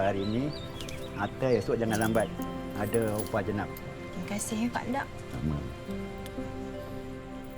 hari ini. Atas esok jangan lambat. Ada upah jenab. Terima kasih Pak Dak.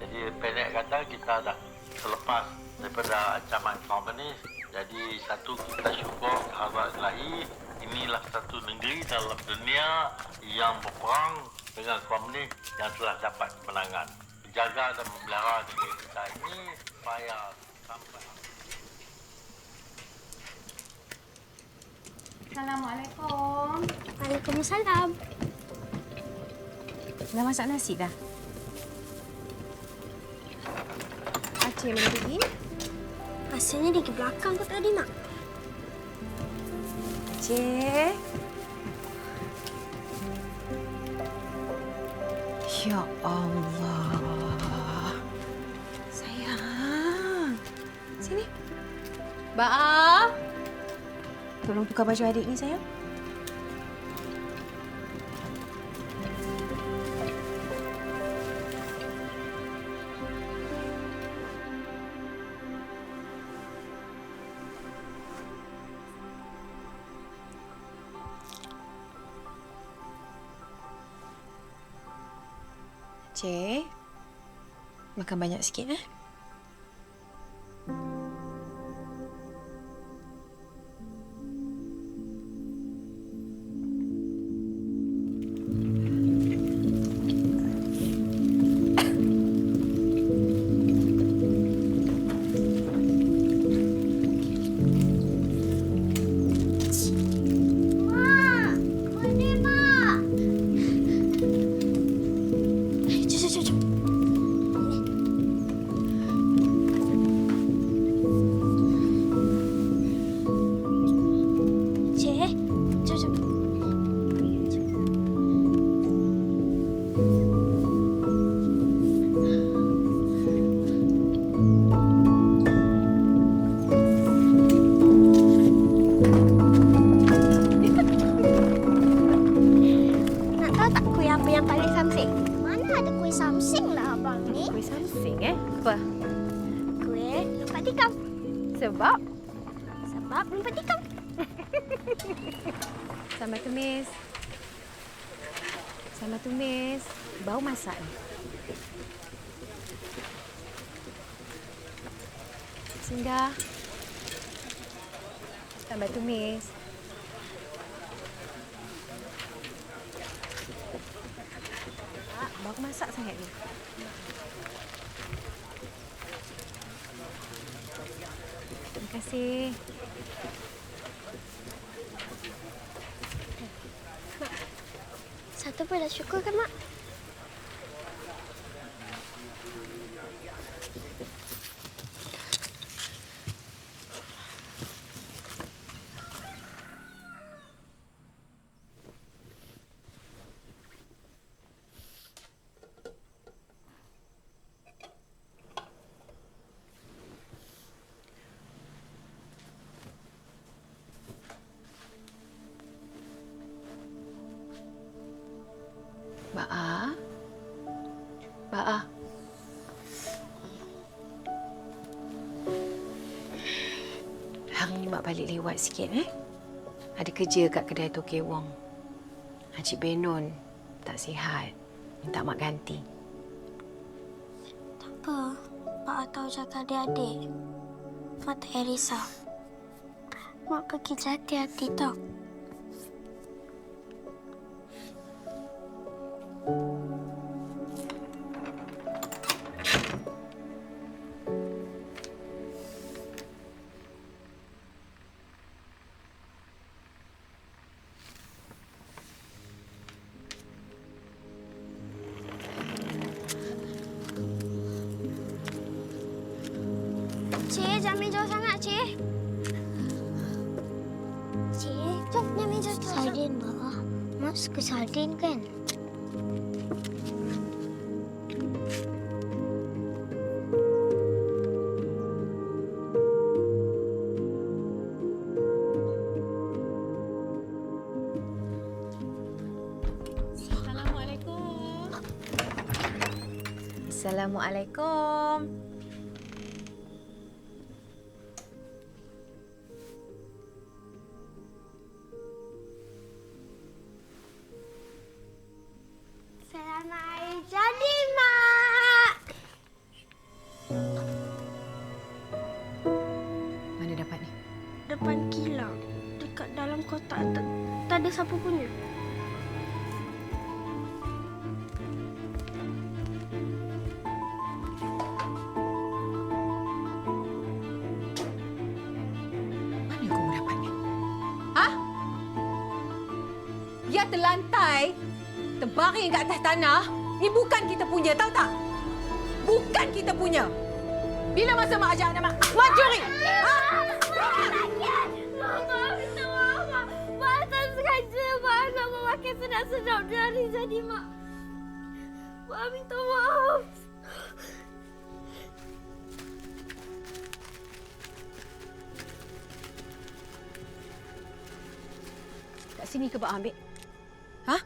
Jadi pendek kata kita dah terlepas daripada ancaman komunis. Jadi satu kita syukur Allah Ilahi, inilah satu negeri dalam dunia yang berperang dengan komunis yang telah dapat kemenangan. Menjaga dan memelihara negeri kita ini supaya sampai. Assalamualaikum. Waalaikumsalam. Dah masak nasi dah? Aceh mana pergi? Rasanya di belakang kot tadi, Mak. Aceh. Ya Allah. Sayang. Sini. Ba'a. Tolong tukar baju adik ni, sayang. Cik, makan banyak sikit, eh? Sebab? Sebab lompat tikam. Sambal tumis. Sambal tumis. Bau masak ni. Singgah. Sambal tumis. Bau masak sangat ni. Terima kasih. Mak, satu pun dah syukur kan, Mak? Ba'a? Ba'a? Hari ni Mak balik lewat sikit, eh? Ada kerja kat kedai Tokek Wong. Encik Benon tak sihat. Minta Mak ganti. Tak apa. Mak tahu jaga adik-adik. Mak tak payah risau. Mak pergi hati-hati tau. Cik, jangan main jauh sangat, Cik. Cik, jom jangan main jauh. Sardin, Mak. Mak suka sardin kan? Assalamualaikum. Assalamualaikum. Selamat hari jadi, Mak. Mana dapat ni? Depan kilang. Dekat dalam kotak. Tak ada siapa punya. Mana kau dapat ni? Ha? Dia terlantai, terbaring kat atas tanah. Ni bukan kita punya, tahu tak? Bukan kita punya. Bila masa mak ajak anak mak curi? Ha? Mak minta maaf, Mak. Mak tak sengaja. Mak nak memakai sedap-sedap dari jadi, Mak. Mak minta maaf. Kat sini ke Bak ambil? Ha?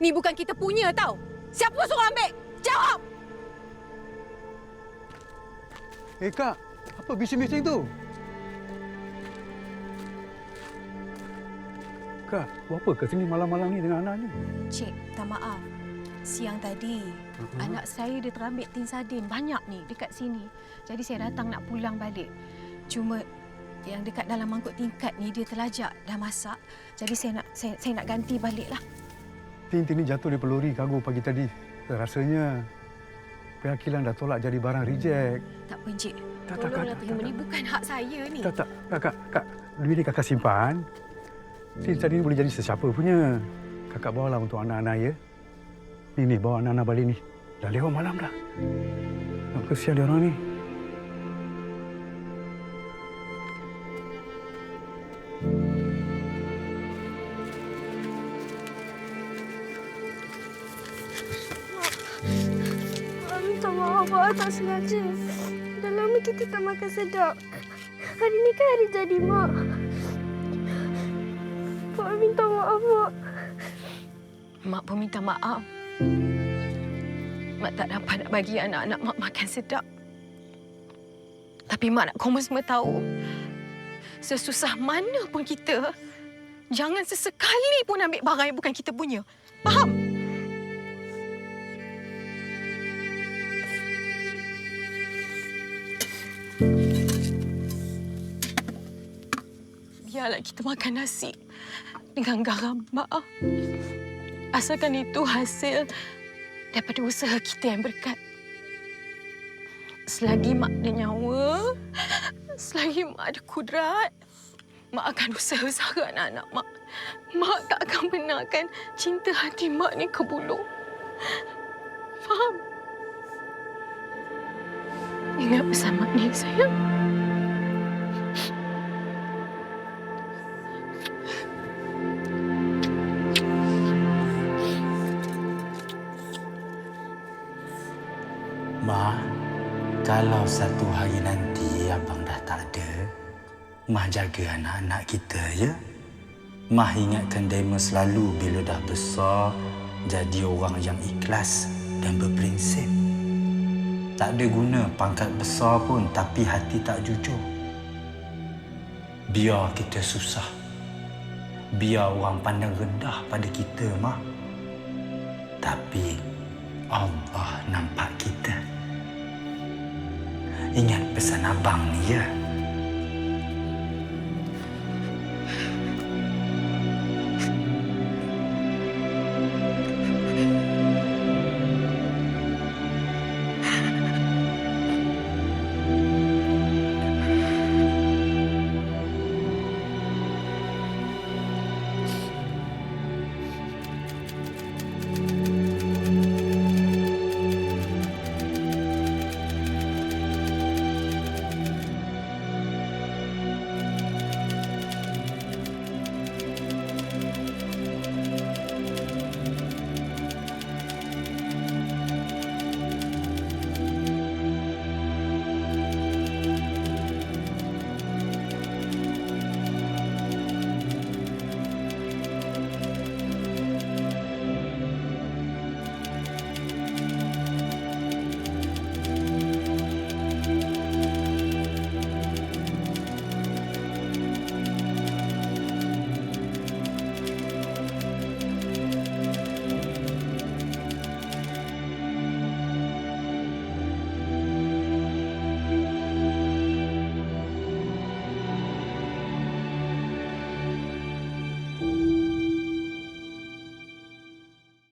Ni bukan kita punya tau. Siapa suruh ambil? Jawab! Kak, apa bising-bising tu? Kak, buat apa ke sini malam-malam ni dengan anak ni? Cik, minta maaf. Siang tadi, anak saya dia terambil tin sardin banyak ni dekat sini. Jadi saya datang nak pulang balik. Cuma yang dekat dalam mangkuk tingkat ni dia terlajak dah masak. Jadi saya nak ganti baliklah. Tin-tin ni jatuh dari peluri kargo pagi tadi. Rasanya pihak kilang dah tolak jadi barang reject. Tak apa, Encik. Tak, Tolonglah terima. Ni bukan hak saya ni. Tak. Kak. Duit ni kakak simpan. Tin tadi ni boleh jadi sesiapa punya. Kakak bawalah untuk anak-anak ya. Ni, bawa anak-anak balik ni. Dah lewat malam dah. Nak kesian dia orang ni. Mak minta maaf. Mak tak sengaja. Dah lama kita tak makan sedap. Hari ni kan hari jadi, Mak. Mak minta maaf, Mak. Mak pun minta maaf. Mak tak dapat nak bagi anak-anak Mak makan sedap. Tapi Mak nak korang semua tahu, sesusah mana pun kita, jangan sesekali pun ambil barang yang bukan kita punya. Faham? Biarlah kita makan nasi dengan garam, Mak. Asalkan itu hasil daripada usaha kita yang berkat. Selagi Mak ada nyawa, selagi Mak ada kudrat, Mak akan usaha-usaha anak-anak Mak. Mak tak akan benarkan cinta hati Mak ni ke bulu. Faham? Ingat pesan Mak ni, sayang. Ma, kalau satu hari nanti abang dah tak ada, Mah jaga anak-anak kita, ya? Mah ingatkan Dema selalu bila dah besar, jadi orang yang ikhlas dan berprinsip. Tak ada guna pangkat besar pun tapi hati tak jujur. Biar kita susah. Biar orang pandang rendah pada kita, Mah. Tapi Allah nampak kita. Ingat pesan abang ni, ya?